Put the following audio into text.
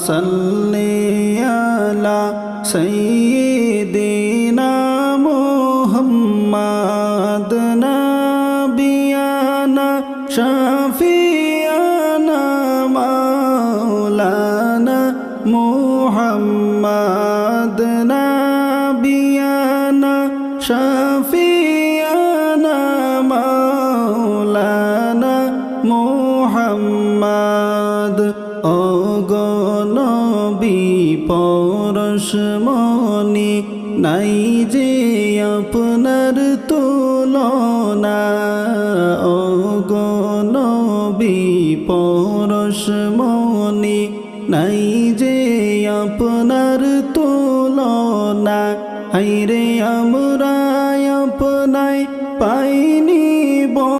সাল্লি আলা সাইয়্যিদিনা মুহাম্মাদ নাবিয়ানা শাফিয়ানা মাওলানা মুহাম্মাদ নাবিয়ানা শাফিয়ানা মাওলানা মুহাম্মাদ। ওগো নবী পরশমণি নাই যে আপনার তুলনা, ওগো নবী পরশমণি